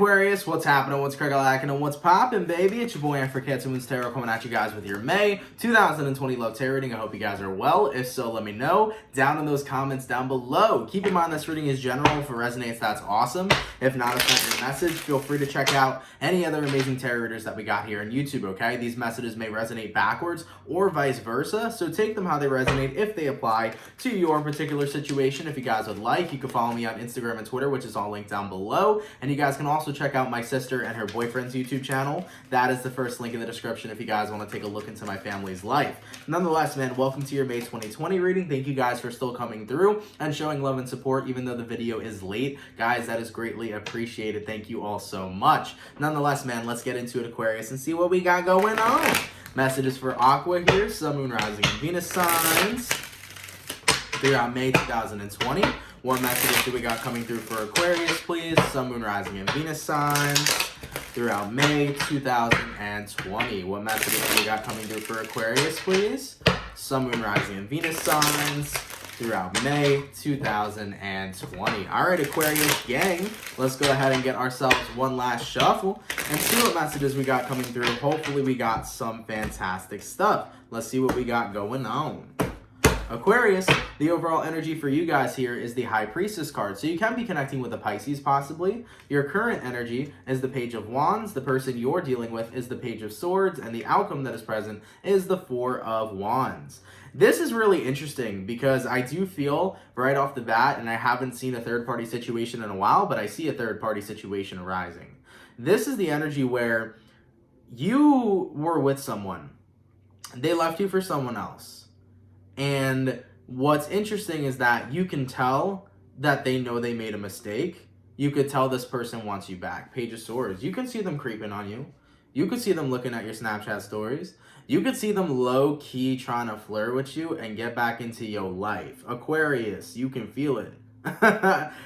Aquarius, what's happening? What's crack-a-lackin' and what's poppin', baby? It's your boy Ann for CancerMoonsTarot coming at you guys with your May 2020 love tarot reading. I hope you guys are well. If so, let me know down in those comments down below. Keep in mind this reading is general. If it resonates, that's awesome. If not, it's not your message. Feel free to check out any other amazing tarot readers that we got here on YouTube, okay? These messages may resonate backwards or vice versa, so take them how they resonate if they apply to your particular situation. If you guys would like, you can follow me on Instagram and Twitter, which is all linked down below. And you guys can also check out my sister and her boyfriend's YouTube channel. That is the first link in the description if you guys want to take a look into my family's life. Nonetheless, man, welcome to your May 2020 reading. Thank you guys for still coming through and showing love and support, even though the video is late. Guys, that is greatly appreciated. Thank you all so much. Nonetheless, man, let's get into it, Aquarius, and see what we got going on. Messages for Aqua here, Sun, Moon, Rising, and Venus signs throughout May 2020. What messages do we got coming through for Aquarius, please? Sun, Moon, Rising, and Venus signs throughout May 2020. What messages do we got coming through for Aquarius, please? Sun, Moon, Rising, and Venus signs throughout May 2020. All right, Aquarius gang, let's go ahead and get ourselves one last shuffle and see what messages we got coming through. Hopefully we got some fantastic stuff. Let's see what we got going on. Aquarius, the overall energy for you guys here is the High Priestess card. So you can be connecting with a Pisces possibly. Your current energy is the Page of Wands. The person you're dealing with is the Page of Swords. And the outcome that is present is the Four of Wands. This is really interesting because I do feel right off the bat, and I haven't seen a third-party situation in a while, but I see a third-party situation arising. This is the energy where you were with someone. They left you for someone else. And what's interesting is that you can tell that they know they made a mistake. You could tell this person wants you back. Page of Swords. You can see them creeping on you. You could see them looking at your Snapchat stories. You could see them low-key trying to flirt with you and get back into your life. Aquarius, you can feel it.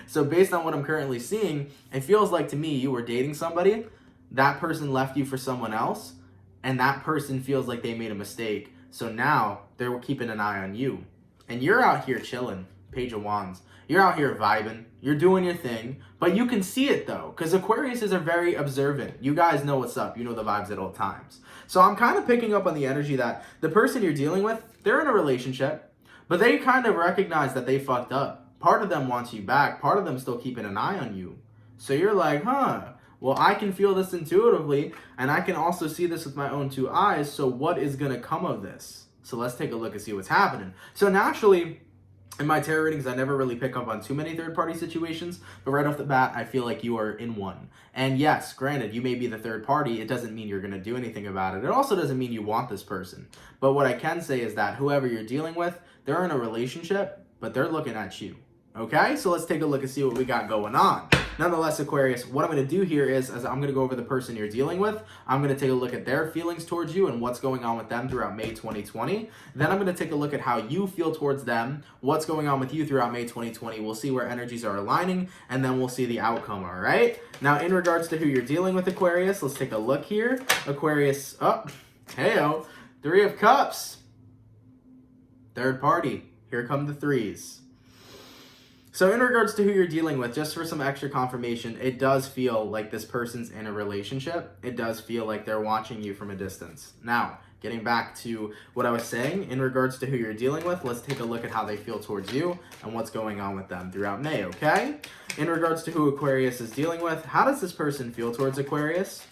So based on what I'm currently seeing, it feels like to me you were dating somebody, that person left you for someone else, and that person feels like they made a mistake. So now they're keeping an eye on you. And you're out here chilling. Page of Wands. You're out here vibing. You're doing your thing. But you can see it though. Because Aquariuses are very observant. You guys know what's up. You know the vibes at all times. So I'm kind of picking up on the energy that the person you're dealing with, they're in a relationship. But they kind of recognize that they fucked up. Part of them wants you back. Part of them still keeping an eye on you. So you're like, well, I can feel this intuitively, and I can also see this with my own two eyes, so what is going to come of this? So let's take a look and see what's happening. So naturally, in my tarot readings, I never really pick up on too many third-party situations, but right off the bat, I feel like you are in one. And yes, granted, you may be the third party. It doesn't mean you're going to do anything about it. It also doesn't mean you want this person. But what I can say is that whoever you're dealing with, they're in a relationship, but they're looking at you. Okay, so let's take a look and see what we got going on. Nonetheless, Aquarius, what I'm going to do here is I'm going to go over the person you're dealing with. I'm going to take a look at their feelings towards you and what's going on with them throughout May 2020. Then I'm going to take a look at how you feel towards them, what's going on with you throughout May 2020. We'll see where energies are aligning, and then we'll see the outcome, all right? Now, in regards to who you're dealing with, Aquarius, let's take a look here. Aquarius, heyo, Three of Cups. Third party. Here come the threes. So in regards to who you're dealing with, just for some extra confirmation, it does feel like this person's in a relationship. It does feel like they're watching you from a distance. Now, getting back to what I was saying, in regards to who you're dealing with, let's take a look at how they feel towards you and what's going on with them throughout May, okay? In regards to who Aquarius is dealing with, how does this person feel towards Aquarius?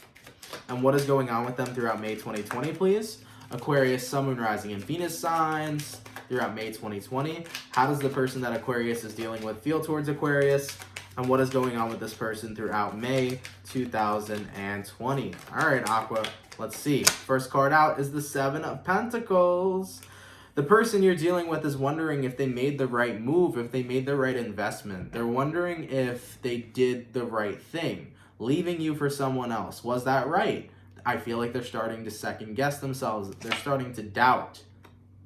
And what is going on with them throughout May 2020, please? Aquarius, Sun, Moon, Rising, and Venus signs throughout May 2020. How does the person that Aquarius is dealing with feel towards Aquarius? And what is going on with this person throughout May 2020? All right, Aqua, let's see. First card out is the Seven of Pentacles. The person you're dealing with is wondering if they made the right move, if they made the right investment. They're wondering if they did the right thing, leaving you for someone else. Was that right? I feel like they're starting to second guess themselves. They're starting to doubt.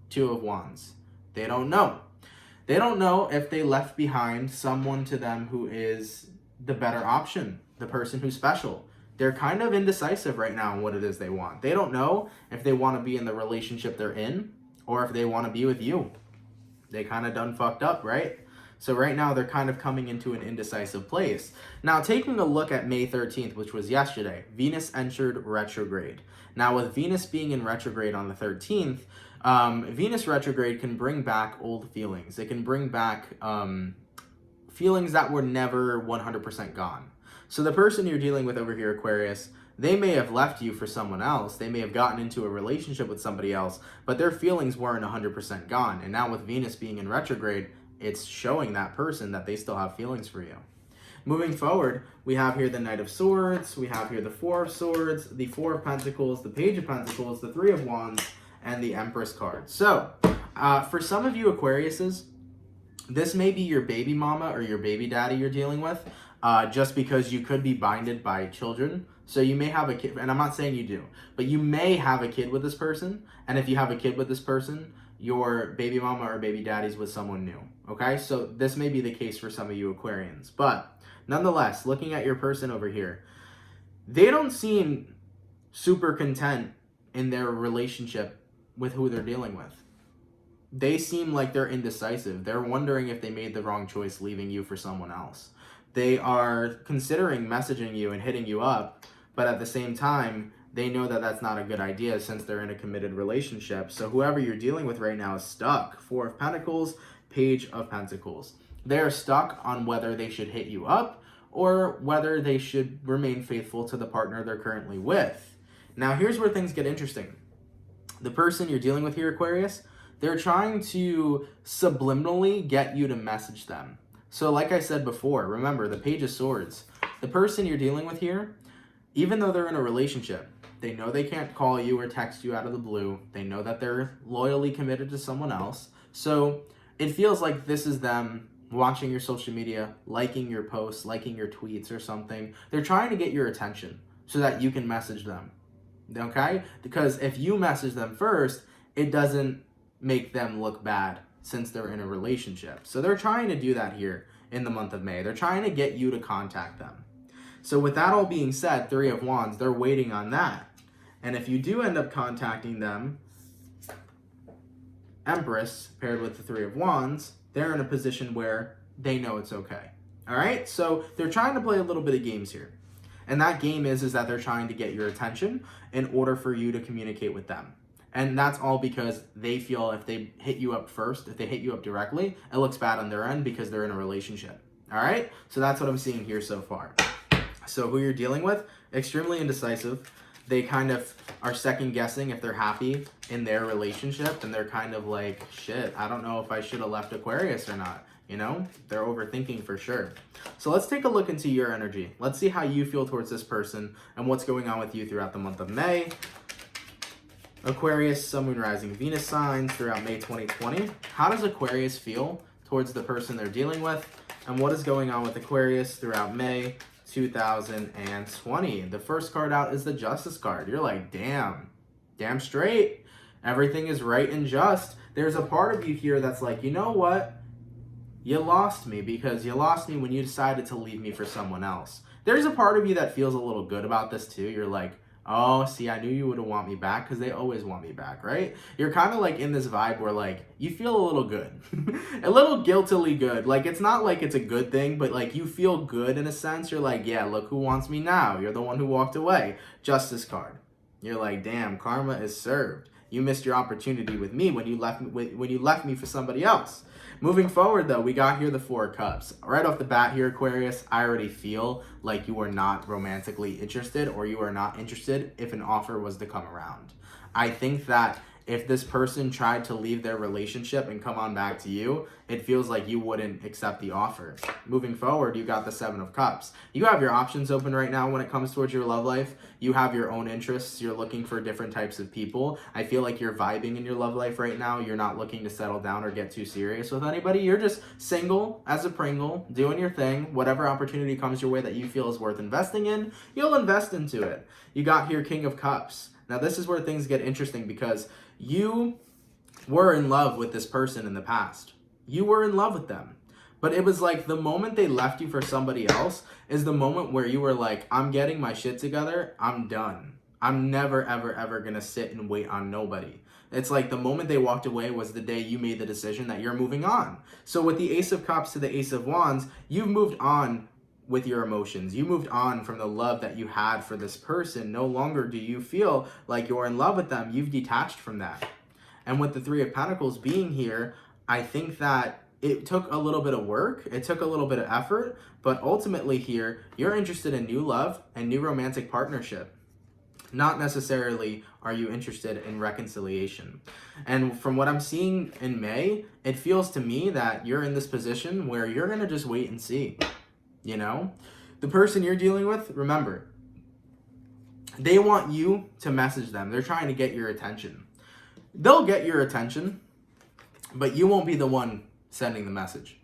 Two of Wands. They don't know. They don't know if they left behind someone to them who is the better option, the person who's special. They're kind of indecisive right now on what it is they want. They don't know if they want to be in the relationship they're in or if they want to be with you. They kind of done fucked up, right? So right now they're kind of coming into an indecisive place. Now taking a look at May 13th, which was yesterday, Venus entered retrograde. Now with Venus being in retrograde on the 13th, Venus retrograde can bring back old feelings. It can bring back feelings that were never 100% gone. So the person you're dealing with over here, Aquarius, they may have left you for someone else. They may have gotten into a relationship with somebody else, but their feelings weren't 100% gone. And now with Venus being in retrograde, it's showing that person that they still have feelings for you. Moving forward, we have here the Knight of Swords, we have here the Four of Swords, the Four of Pentacles, the Page of Pentacles, the Three of Wands, and the Empress card. So, for some of you Aquariuses, this may be your baby mama or your baby daddy you're dealing with, just because you could be binded by children. So you may have a kid, and I'm not saying you do, but you may have a kid with this person, and if you have a kid with this person, your baby mama or baby daddy's with someone new, okay? So this may be the case for some of you Aquarians, but nonetheless, looking at your person over here, they don't seem super content in their relationship with who they're dealing with. They seem like they're indecisive. They're wondering if they made the wrong choice leaving you for someone else. They are considering messaging you and hitting you up, but at the same time, they know that that's not a good idea since they're in a committed relationship. So whoever you're dealing with right now is stuck. Four of Pentacles, Page of Pentacles. They're stuck on whether they should hit you up or whether they should remain faithful to the partner they're currently with. Now, here's where things get interesting. The person you're dealing with here, Aquarius, they're trying to subliminally get you to message them. So like I said before, remember the Page of Swords. The person you're dealing with here, even though they're in a relationship, they know they can't call you or text you out of the blue. They know that they're loyally committed to someone else. So it feels like this is them watching your social media, liking your posts, liking your tweets or something. They're trying to get your attention so that you can message them, okay? Because if you message them first, it doesn't make them look bad since they're in a relationship. So they're trying to do that here in the month of May. They're trying to get you to contact them. So with that all being said, Three of Wands, they're waiting on that. And if you do end up contacting them, Empress paired with the Three of Wands, they're in a position where they know it's okay. All right? So they're trying to play a little bit of games here. And that game is that they're trying to get your attention in order for you to communicate with them. And that's all because they feel if they hit you up first, if they hit you up directly, it looks bad on their end because they're in a relationship. All right? So that's what I'm seeing here so far. So who you're dealing with, extremely indecisive. They kind of are second guessing if they're happy in their relationship, and they're kind of like, shit, I don't know if I should have left Aquarius or not. You know, they're overthinking for sure. So let's take a look into your energy. Let's see how you feel towards this person and what's going on with you throughout the month of May. Aquarius, Sun, Moon, Rising, Venus signs throughout May 2020. How does Aquarius feel towards the person they're dealing with? And what is going on with Aquarius throughout May 2020? The first card out is the Justice card. You're like, damn straight. Everything is right and just. There's a part of you here that's like, you know what? You lost me because you lost me when you decided to leave me for someone else. There's a part of you that feels a little good about this too. You're like, oh, see, I knew you wouldn't want me back because they always want me back, right? You're kind of like in this vibe where like you feel a little good, a little guiltily good. Like it's not like it's a good thing, but like you feel good in a sense. You're like, yeah, look who wants me now. You're the one who walked away. Justice card. You're like, damn, karma is served. You missed your opportunity with me when you left me for somebody else. Moving forward, though, we got here the Four of Cups. Right off the bat here, Aquarius, I already feel like you are not romantically interested or you are not interested if an offer was to come around. I think that if this person tried to leave their relationship and come on back to you, it feels like you wouldn't accept the offer. Moving forward, you got the Seven of Cups. You have your options open right now when it comes towards your love life. You have your own interests. You're looking for different types of people. I feel like you're vibing in your love life right now. You're not looking to settle down or get too serious with anybody. You're just single as a Pringle, doing your thing. Whatever opportunity comes your way that you feel is worth investing in, you'll invest into it. You got here King of Cups. Now, this is where things get interesting because you were in love with this person in the past. You were in love with them. But it was like the moment they left you for somebody else is the moment where you were like, I'm getting my shit together. I'm done. I'm never, ever, ever going to sit and wait on nobody. It's like the moment they walked away was the day you made the decision that you're moving on. So with the Ace of Cups to the Ace of Wands, you've moved on with your emotions. You moved on from the love that you had for this person. No longer do you feel like you're in love with them. You've detached from that. And with the Three of Pentacles being here, I think that it took a little bit of work. It took a little bit of effort. But ultimately here, you're interested in new love and new romantic partnership. Not necessarily are you interested in reconciliation. And from what I'm seeing in May, it feels to me that you're in this position where you're going to just wait and see. You know, the person you're dealing with, remember, they want you to message them. They're trying to get your attention. They'll get your attention, but you won't be the one sending the message.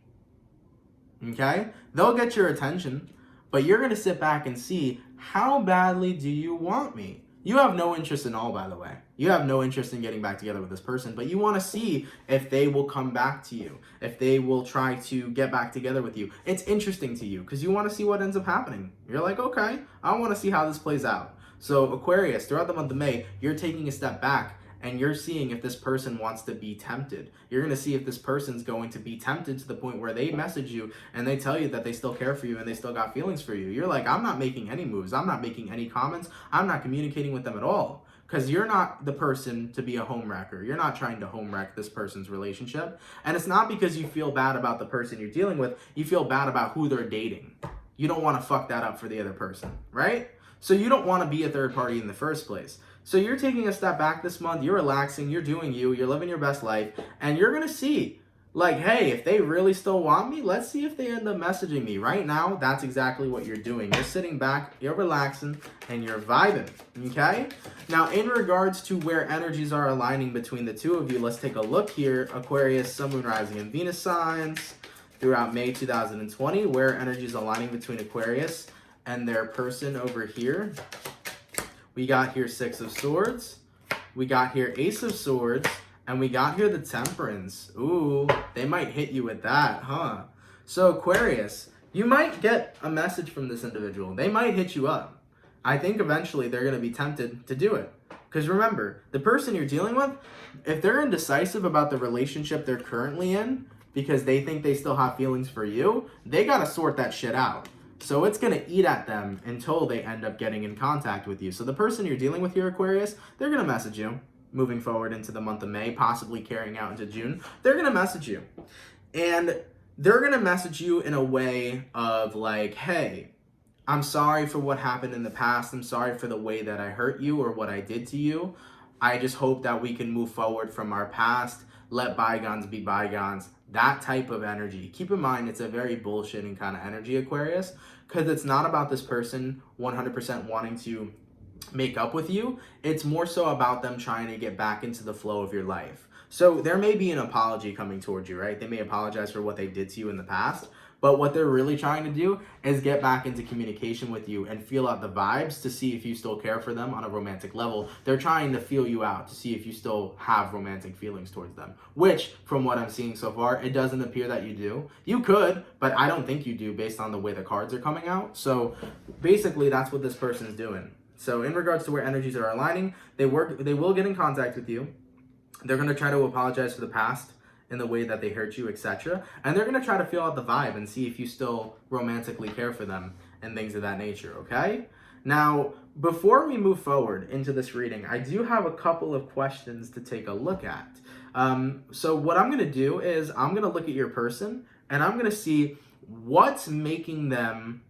Okay? They'll get your attention, but you're going to sit back and see, how badly do you want me? You have no interest in all, by the way. You have no interest in getting back together with this person, but you want to see if they will come back to you, if they will try to get back together with you. It's interesting to you because you want to see what ends up happening. You're like, okay, I want to see how this plays out. So Aquarius, throughout the month of May, you're taking a step back and you're seeing if this person wants to be tempted. You're going to see if this person's going to be tempted to the point where they message you and they tell you that they still care for you and they still got feelings for you. You're like, I'm not making any moves. I'm not making any comments. I'm not communicating with them at all. Because you're not the person to be a home wrecker. You're not trying to home wreck this person's relationship. And it's not because you feel bad about the person you're dealing with. You feel bad about who they're dating. You don't want to fuck that up for the other person, right? So you don't want to be a third party in the first place. So you're taking a step back this month, you're relaxing, you're doing you, you're living your best life, and you're going to see, like, hey, if they really still want me, let's see if they end up messaging me. Right now, that's exactly what you're doing. You're sitting back, you're relaxing, and you're vibing, okay? Now, in regards to where energies are aligning between the two of you, let's take a look here. Aquarius, Sun, Moon, Rising, and Venus signs throughout May 2020, where energies aligning between Aquarius and their person over here. We got here Six of Swords, we got here Ace of Swords, and we got here the Temperance. Ooh, they might hit you with that, huh? So Aquarius, you might get a message from this individual. They might hit you up. I think eventually they're going to be tempted to do it. Because remember, the person you're dealing with, if they're indecisive about the relationship they're currently in, because they think they still have feelings for you, they got to sort that shit out. So it's going to eat at them until they end up getting in contact with you. So the person you're dealing with here, Aquarius, they're going to message you moving forward into the month of May, possibly carrying out into June. They're going to message you. And they're going to message you in a way of like, hey, I'm sorry for what happened in the past. I'm sorry for the way that I hurt you or what I did to you. I just hope that we can move forward from our past. Let bygones be bygones. That type of energy. Keep in mind, it's a very bullshitting kind of energy, Aquarius, because it's not about this person 100% wanting to make up with you. It's more so about them trying to get back into the flow of your life. So there may be an apology coming towards you, right? They may apologize for what they did to you in the past, but what they're really trying to do is get back into communication with you and feel out the vibes to see if you still care for them on a romantic level. They're trying to feel you out to see if you still have romantic feelings towards them, which from what I'm seeing so far, it doesn't appear that you do. You could, but I don't think you do based on the way the cards are coming out. So basically that's what this person is doing. So in regards to where energies are aligning, they will get in contact with you. They're going to try to apologize for the past in the way that they hurt you, etc. And they're going to try to feel out the vibe and see if you still romantically care for them and things of that nature, okay? Now, before we move forward into this reading, I do have a couple of questions to take a look at. So what I'm going to do is I'm going to look at your person and I'm going to see what's making them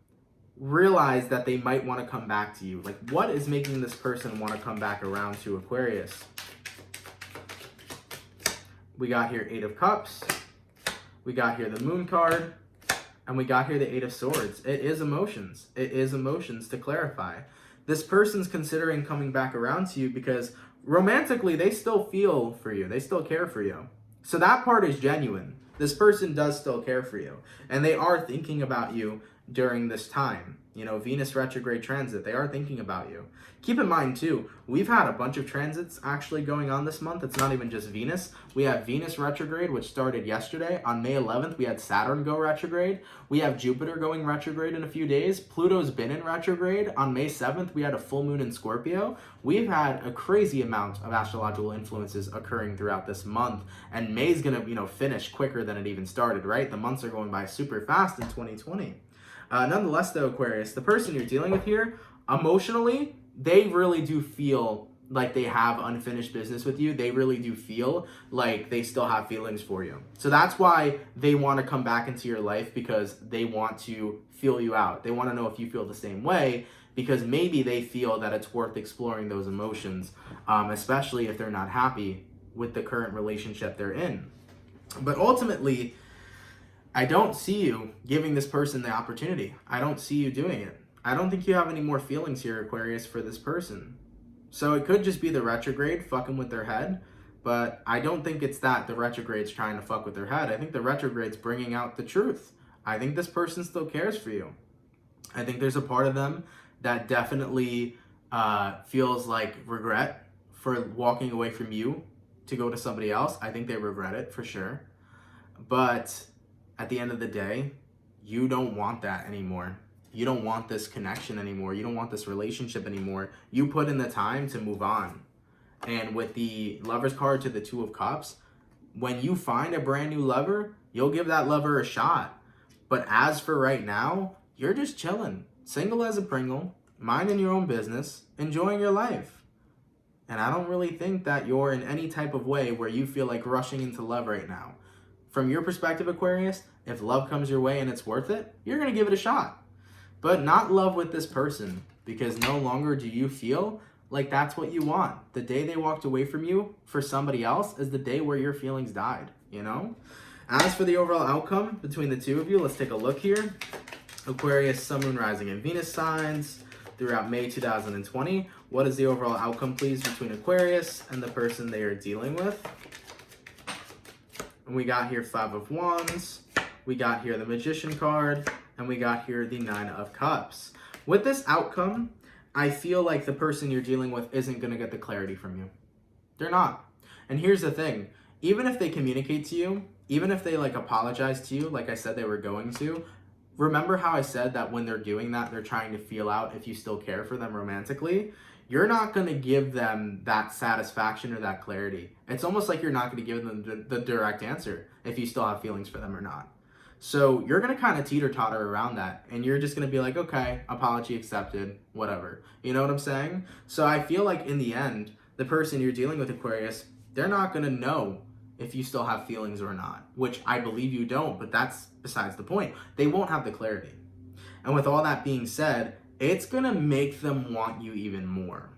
realize that they might want to come back to you. Like, what is making this person want to come back around to Aquarius? We got here Eight of Cups, we got here the Moon card, and we got here the Eight of Swords. It is emotions. It is emotions, to clarify. This person's considering coming back around to you because romantically they still feel for you. They still care for you. So that part is genuine. This person does still care for you. And they are thinking about you during this time. Venus retrograde transit, they are thinking about you. Keep in mind too, we've had a bunch of transits actually going on this month. It's not even just Venus. We have Venus retrograde, which started yesterday. On May 11th, we had Saturn go retrograde. We have Jupiter going retrograde in a few days. Pluto's been in retrograde. On May 7th, we had a full moon in Scorpio. We've had a crazy amount of astrological influences occurring throughout this month, and May's gonna, finish quicker than it even started, right? The months are going by super fast in 2020. Nonetheless, though, Aquarius, the person you're dealing with here, emotionally, they really do feel like they have unfinished business with you. They really do feel like they still have feelings for you. So that's why they want to come back into your life, because they want to feel you out. They want to know if you feel the same way, because maybe they feel that it's worth exploring those emotions, especially if they're not happy with the current relationship they're in. But ultimately, I don't see you giving this person the opportunity. I don't see you doing it. I don't think you have any more feelings here, Aquarius, for this person. So it could just be the retrograde fucking with their head, but I don't think it's that the retrograde's trying to fuck with their head. I think the retrograde's bringing out the truth. I think this person still cares for you. I think there's a part of them that definitely feels like regret for walking away from you to go to somebody else. I think they regret it for sure. But at the end of the day, you don't want that anymore. You don't want this connection anymore. You don't want this relationship anymore. You put in the time to move on. And with the Lover's card to the Two of Cups, when you find a brand new lover, you'll give that lover a shot. But as for right now, you're just chilling, single as a Pringle, minding your own business, enjoying your life. And I don't really think that you're in any type of way where you feel like rushing into love right now. From your perspective, Aquarius, if love comes your way and it's worth it, you're going to give it a shot. But not love with this person, because no longer do you feel like that's what you want. The day they walked away from you for somebody else is the day where your feelings died, As for the overall outcome between the two of you, let's take a look here. Aquarius, Sun, Moon, Rising, and Venus signs throughout May 2020. What is the overall outcome, please, between Aquarius and the person they are dealing with? And we got here Five of Wands. We got here the Magician card. And we got here the Nine of Cups. With this outcome, I feel like the person you're dealing with isn't going to get the clarity from you. They're not. And here's the thing. Even if they communicate to you, even if they apologize to you, like I said they were going to, remember how I said that when they're doing that, they're trying to feel out if you still care for them romantically? You're not going to give them that satisfaction or that clarity. It's almost like you're not going to give them the direct answer if you still have feelings for them or not. So you're going to kind of teeter-totter around that, and you're just going to be like, okay, apology accepted, whatever. You know what I'm saying? So I feel like in the end, the person you're dealing with, Aquarius, they're not going to know if you still have feelings or not, which I believe you don't, but that's besides the point. They won't have the clarity. And with all that being said, it's going to make them want you even more.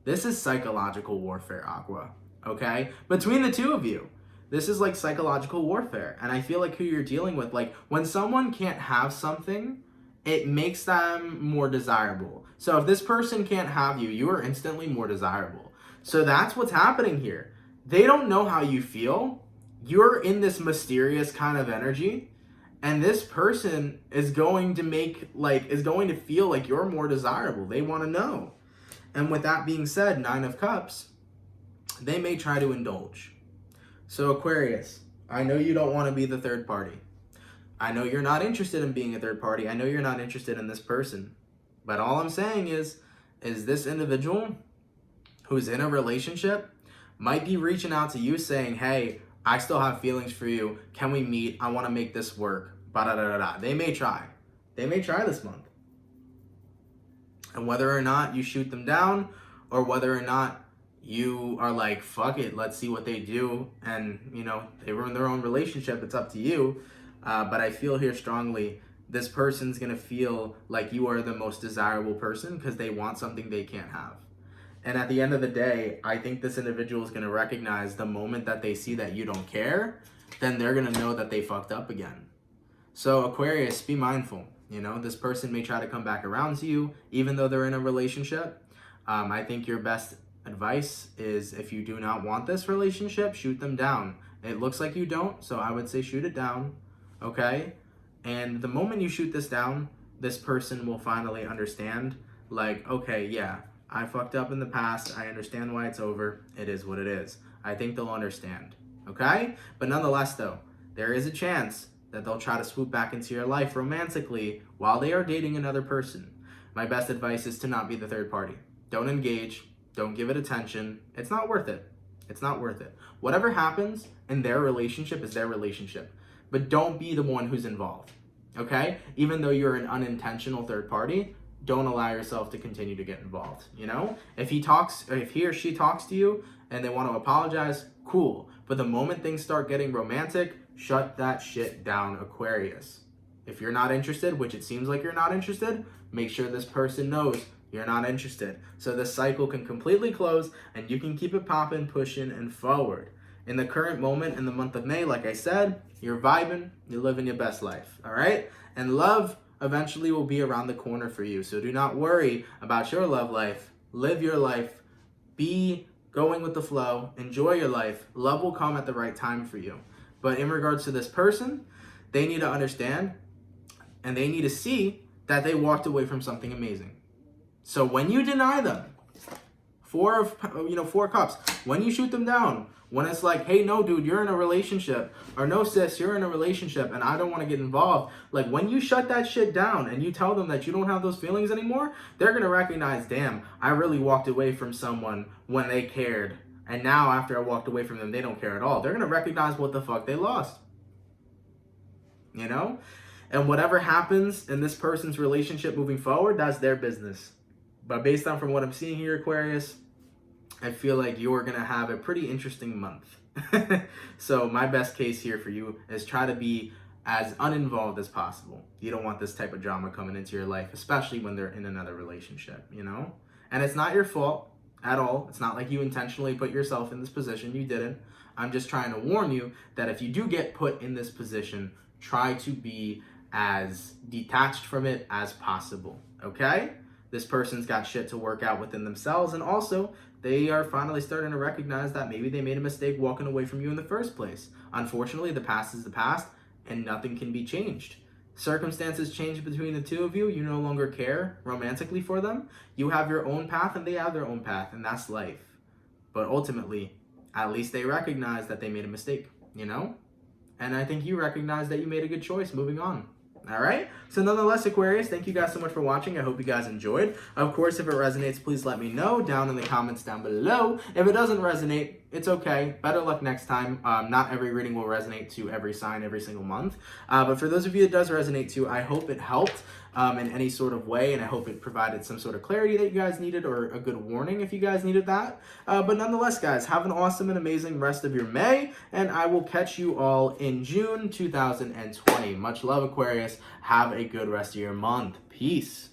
This is psychological warfare, Aqua, okay? Between the two of you. This is like psychological warfare. And I feel like who you're dealing with, when someone can't have something, it makes them more desirable. So if this person can't have you, you are instantly more desirable. So that's what's happening here. They don't know how you feel. You're in this mysterious kind of energy. And this person is going to feel like you're more desirable. They want to know. And with that being said, Nine of Cups, they may try to indulge. So Aquarius, I know you don't want to be the third party. I know you're not interested in being a third party. I know you're not interested in this person. But all I'm saying is this individual who's in a relationship might be reaching out to you saying, hey, I still have feelings for you. Can we meet? I want to make this work. Ba-da-da-da-da. They may try. They may try this month. And whether or not you shoot them down, or whether or not you are like, fuck it, let's see what they do, and they ruin their own relationship, it's up to you. But I feel here strongly, this person's gonna feel like you are the most desirable person because they want something they can't have. And at the end of the day, I think this individual is gonna recognize the moment that they see that you don't care, then they're gonna know that they fucked up again. So Aquarius, be mindful. This person may try to come back around to you, even though they're in a relationship. I think your best advice is, if you do not want this relationship, shoot them down. It looks like you don't, so I would say shoot it down, okay? And the moment you shoot this down, this person will finally understand, like, okay, yeah, I fucked up in the past. I understand why it's over. It is what it is. I think they'll understand, okay? But nonetheless, though, there is a chance that they'll try to swoop back into your life romantically while they are dating another person. My best advice is to not be the third party. Don't engage. Don't give it attention. It's not worth it. It's not worth it. Whatever happens in their relationship is their relationship. But don't be the one who's involved, okay? Even though you're an unintentional third party, don't allow yourself to continue to get involved, you know? If he or she talks to you and they want to apologize, cool. But the moment things start getting romantic, shut that shit down, Aquarius. If you're not interested, which it seems like you're not interested, make sure this person knows you're not interested. So the cycle can completely close and you can keep it popping, pushing, and forward. In the current moment, in the month of May, like I said, you're vibing, you're living your best life, all right? And love eventually will be around the corner for you. So do not worry about your love life. Live your life. Be going with the flow. Enjoy your life. Love will come at the right time for you. But in regards to this person, they need to understand and they need to see that they walked away from something amazing. So when you deny them, Four Cups, when you shoot them down, when it's like, hey, no, dude, you're in a relationship, or no, sis, you're in a relationship and I don't want to get involved. Like, when you shut that shit down and you tell them that you don't have those feelings anymore, they're going to recognize, damn, I really walked away from someone when they cared. And now after I walked away from them, they don't care at all. They're going to recognize what the fuck they lost. You know? And whatever happens in this person's relationship moving forward, that's their business. But based on from what I'm seeing here, Aquarius, I feel like you're going to have a pretty interesting month. So my best case here for you is try to be as uninvolved as possible. You don't want this type of drama coming into your life, especially when they're in another relationship, you know? And it's not your fault at all. It's not like you intentionally put yourself in this position. You didn't. I'm just trying to warn you that if you do get put in this position, try to be as detached from it as possible, okay? This person's got shit to work out within themselves, and also they are finally starting to recognize that maybe they made a mistake walking away from you in the first place. Unfortunately, the past is the past and nothing can be changed. Circumstances change between the two of you. You no longer care romantically for them. You have your own path and they have their own path, and that's life. But ultimately, at least they recognize that they made a mistake, you know? And I think you recognize that you made a good choice moving on. All right. So nonetheless, Aquarius, thank you guys so much for watching. I hope you guys enjoyed. Of course, if it resonates, please let me know down in the comments down below. If it doesn't resonate, it's okay. Better luck next time. Not every reading will resonate to every sign every single month. But for those of you it does resonate to, I hope it helped in any sort of way. And I hope it provided some sort of clarity that you guys needed, or a good warning if you guys needed that. But nonetheless, guys, have an awesome and amazing rest of your May. And I will catch you all in June 2020. Much love, Aquarius. Have a good rest of your month. Peace.